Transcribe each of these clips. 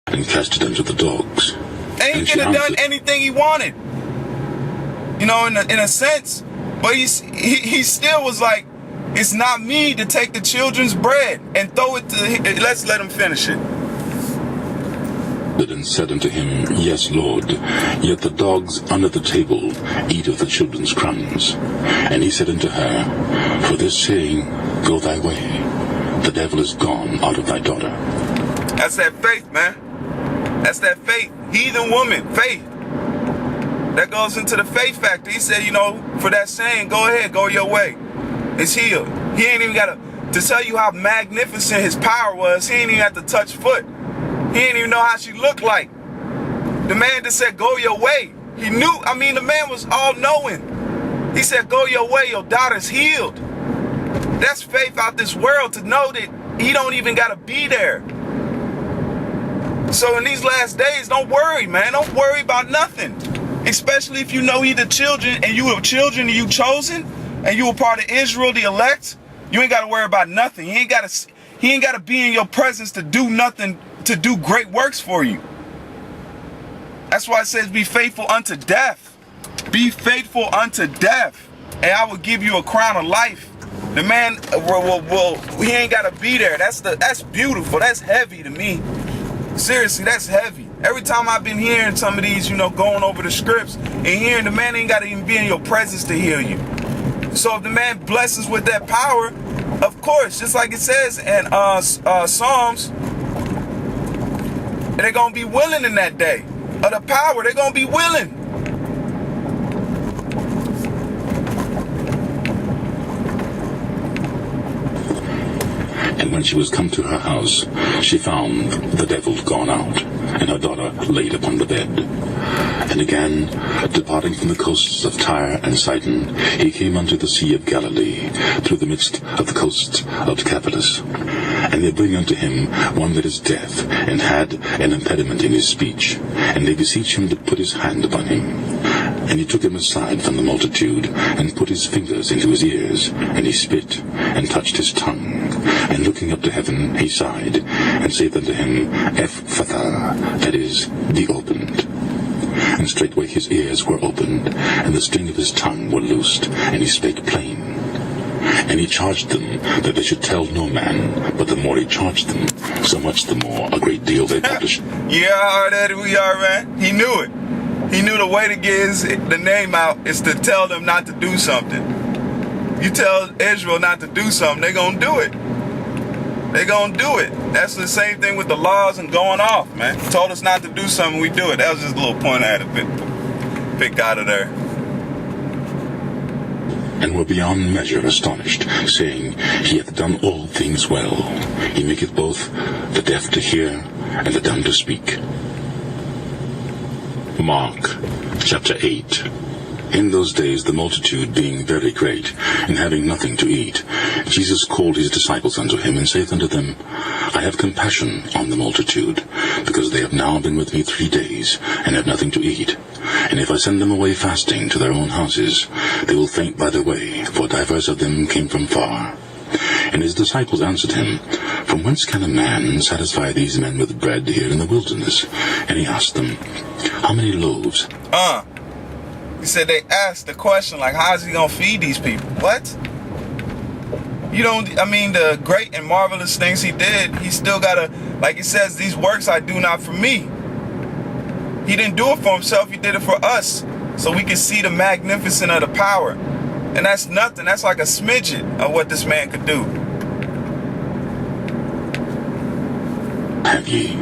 and cast it unto the dogs. And he could have done anything he wanted, you know, in a sense. But he still was like, it's not me to take the children's bread and throw it to, let's let him finish it. And said unto him, Yes, Lord, yet the dogs under the table eat of the children's crumbs. And he said unto her, For this saying, go thy way. The devil is gone out of thy daughter. That's that faith, man. That's that faith. Heathen woman, faith. That goes into the faith factor. He said, you know, for that saying, go ahead, go your way. It's healed. He ain't even got to tell you how magnificent his power was. He ain't even have to touch foot. He didn't even know how she looked like. The man just said, go your way. He knew, I mean, the man was all-knowing. He said, go your way, your daughter's healed. That's faith out this world to know that he don't even got to be there. So in these last days, don't worry, man. Don't worry about nothing. Especially if you know he the children and you were children and you chosen and you were part of Israel, the elect. You ain't got to worry about nothing. He ain't got to be in your presence to do nothing, to do great works for you. That's why it says be faithful unto death. Be faithful unto death, and I will give you a crown of life. The man he ain't got to be there. That's beautiful. That's heavy to me. Seriously, that's heavy. Every time I've been hearing some of these, you know, going over the scripts and hearing the man ain't got to even be in your presence to heal you. So if the man blesses with that power, of course, just like it says in Psalms, they're going to be willing in that day. Of the power, they're going to be willing. And when she was come to her house, she found the devil gone out, and her daughter laid upon the bed. And again, departing from the coasts of Tyre and Sidon, he came unto the sea of Galilee, through the midst of the coasts of Decapolis. And they bring unto him one that is deaf, and had an impediment in his speech. And they beseech him to put his hand upon him. And he took him aside from the multitude, and put his fingers into his ears, and he spit, and touched his tongue. And looking up to heaven, he sighed, and saith unto him, Ephphatha, that is, be opened. And straightway his ears were opened, and the string of his tongue were loosed, and he spake plain. And he charged them that they should tell no man, but the more he charged them, so much the more a great deal they published. Yeah, how that we are, man. He knew it. He knew the way to get the name out is to tell them not to do something. You tell Israel not to do something, they're going to do it. They're going to do it. That's the same thing with the laws and going off, man. Told us not to do something, we do it. That was just a little point I had to pick out of there. And were beyond measure astonished, saying, He hath done all things well. He maketh both the deaf to hear and the dumb to speak. Mark chapter 8. In those days the multitude being very great, and having nothing to eat, Jesus called his disciples unto him, and saith unto them, I have compassion on the multitude, because they have now been with me 3 days, and have nothing to eat. And if I send them away fasting to their own houses, they will faint by the way, for divers of them came from far. And his disciples answered him, From whence can a man satisfy these men with bread here in the wilderness? And he asked them, How many loaves? He said they asked the question, like, how is he going to feed these people? What? You don't, I mean, the great and marvelous things he did, he still got to, like he says, these works I do not for me. He didn't do it for himself, he did it for us. So we can see the magnificence of the power. And that's nothing, that's like a smidget of what this man could do. Have ye?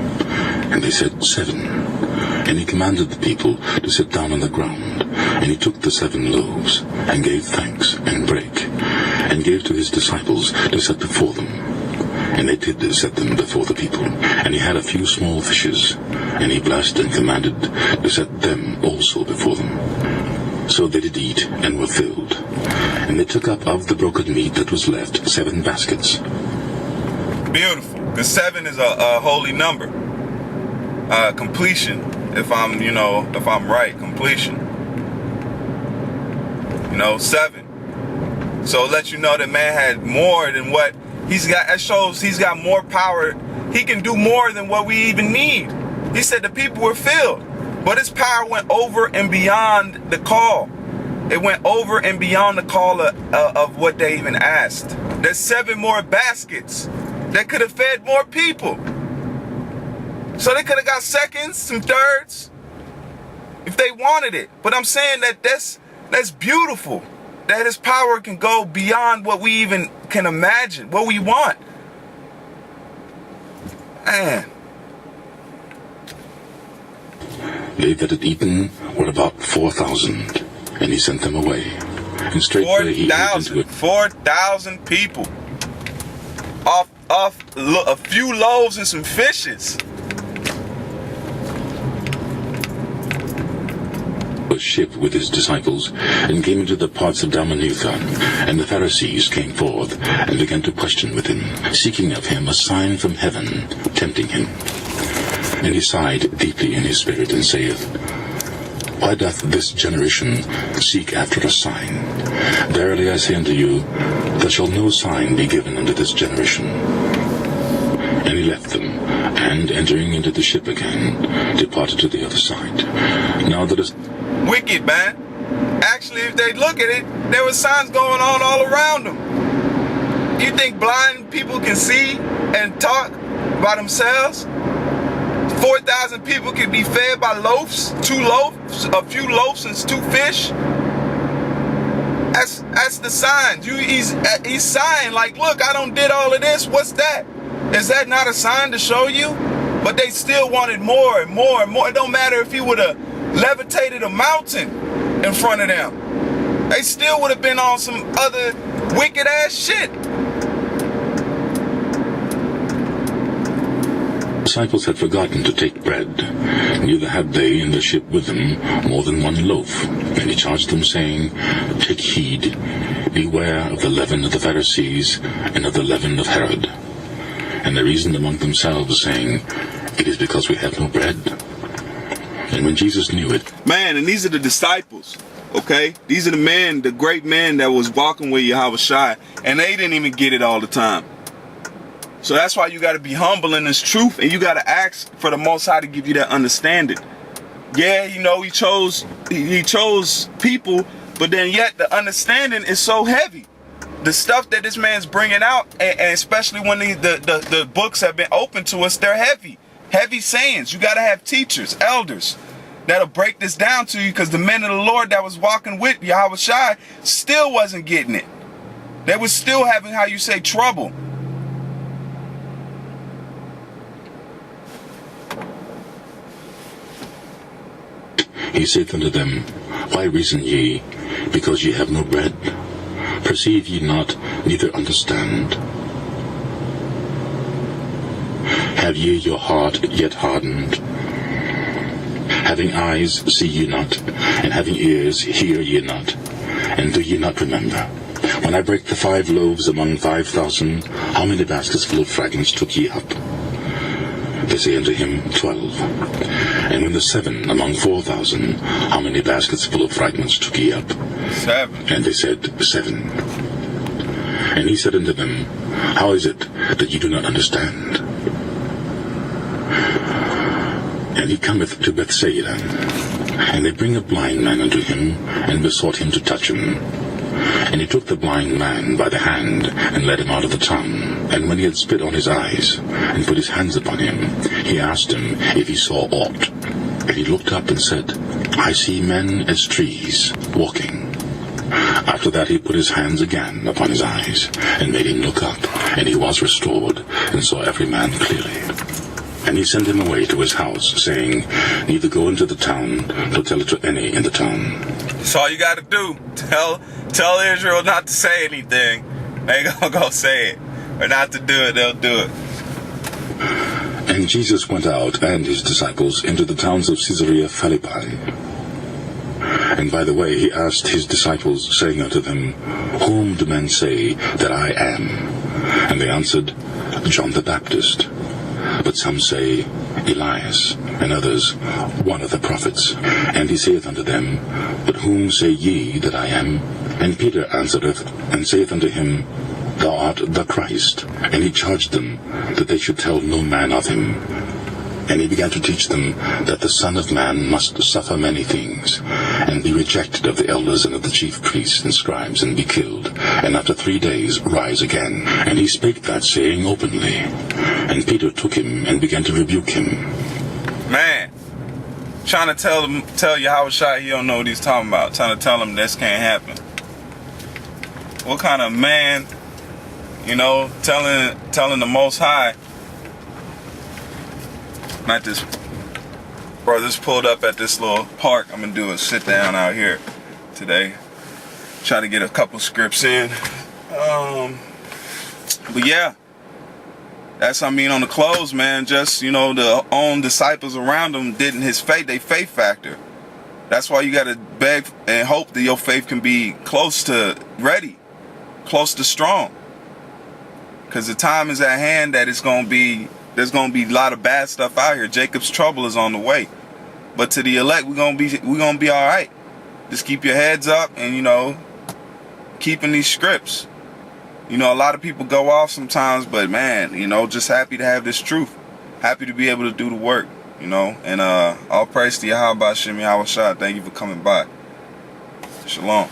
And they said, 7. And he commanded the people to sit down on the ground. And he took the 7 loaves, and gave thanks, and brake, and gave to his disciples to set before them. And they did set them before the people. And he had a few small fishes, and he blessed and commanded to set them also before them. So they did eat, and were filled. And they took up of the broken meat that was left 7 baskets. Beautiful. Because 7 is a holy number. Completion. If I'm right, completion. 7. So it lets you know that man had more than what he's got. That shows he's got more power. He can do more than what we even need. He said the people were filled, but his power went over and beyond the call. It went over and beyond the call of what they even asked. There's 7 more baskets that could have fed more people. So they could have got seconds, some thirds, if they wanted it. But I'm saying that that's beautiful. That his power can go beyond what we even can imagine, what we want. Man. They that had eaten were about 4,000, and he sent them away. And straightway he went into it. 4,000 people. Off a few loaves and some fishes. A ship with his disciples, and came into the parts of Dalmanutha, and the Pharisees came forth, and began to question with him, seeking of him a sign from heaven, tempting him. And he sighed deeply in his spirit, and saith, Why doth this generation seek after a sign? Verily I say unto you, there shall no sign be given unto this generation. And he left them, and entering into the ship again, departed to the other side. Now that is wicked, man. Actually, if they look at it, there were signs going on all around them. You think blind people can see and talk by themselves? 4,000 people can be fed by loaves, 2 loaves, a few loaves and 2 fish. That's the sign. He's saying, like, look, I done did all of this. What's that? Is that not a sign to show you? But they still wanted more and more and more. It don't matter if he would have levitated a mountain in front of them. They still would have been on some other wicked ass shit. The disciples had forgotten to take bread, neither had they in the ship with them more than 1 loaf. And he charged them, saying, Take heed, beware of the leaven of the Pharisees, and of the leaven of Herod. And they reasoned among themselves, saying, It is because we have no bread. And when Jesus knew it... Man, and these are the disciples, okay? These are the men, the great men that was walking with Yahushua, and they didn't even get it all the time. So that's why you got to be humble in this truth, and you got to ask for the Most High to give you that understanding. Yeah, you know, he chose people, but then yet the understanding is so heavy. The stuff that this man's bringing out, and especially when the books have been opened to us, they're heavy. Heavy sayings. You got to have teachers, elders, that'll break this down to you, because the men of the Lord that was walking with Yahushua still wasn't getting it. They was still having, how you say, trouble. He saith unto them, Why reason ye, because ye have no bread? Perceive ye not, neither understand? Have ye your heart yet hardened? Having eyes, see ye not, and having ears, hear ye not, and do ye not remember? When I brake the 5 loaves among 5,000, how many baskets full of fragments took ye up? They say unto him, 12. And when the 7 among 4,000, how many baskets full of fragments took ye up? 7. And they said, 7. And he said unto them, How is it that ye do not understand? And he cometh to Bethsaida, and they bring a blind man unto him, and besought him to touch him. And he took the blind man by the hand, and led him out of the town. And when he had spit on his eyes, and put his hands upon him, he asked him if he saw aught. And he looked up and said, I see men as trees, walking. After that he put his hands again upon his eyes, and made him look up, and he was restored, and saw every man clearly. And he sent him away to his house, saying, Neither go into the town, nor tell it to any in the town. That's all you got to do. Tell Israel not to say anything. They gonna go say it. Or not to do it, they'll do it. And Jesus went out, and his disciples, into the towns of Caesarea Philippi. And by the way he asked his disciples, saying unto them, Whom do men say that I am? And they answered, John the Baptist. But some say, Elias, and others, one of the prophets. And he saith unto them, But whom say ye that I am? And Peter answereth, and saith unto him, Thou art the Christ. And he charged them that they should tell no man of him. And he began to teach them that the Son of Man must suffer many things, and be rejected of the elders and of the chief priests and scribes, and be killed, and after 3 days rise again. And he spake that saying openly. And Peter took him and began to rebuke him. Man, trying to tell Yahushua he don't know what he's talking about. Trying to tell him this can't happen. What kind of man, telling the Most High. Not this, bro. Just pulled up at this little park. I'm gonna do a sit down out here today. Try to get a couple scripts in. But yeah, that's on the close, man. Just the own disciples around him didn't they faith factor. That's why you gotta beg and hope that your faith can be close to ready, close to strong. Cause the time is at hand that there's gonna be a lot of bad stuff out here. Jacob's trouble is on the way. But to the elect, we're gonna be all right. Just keep your heads up and keeping these scripts. A lot of people go off sometimes, but man, just happy to have this truth. Happy to be able to do the work, And all praise to Yahweh Shem Yahweh Shah. Thank you for coming by. Shalom.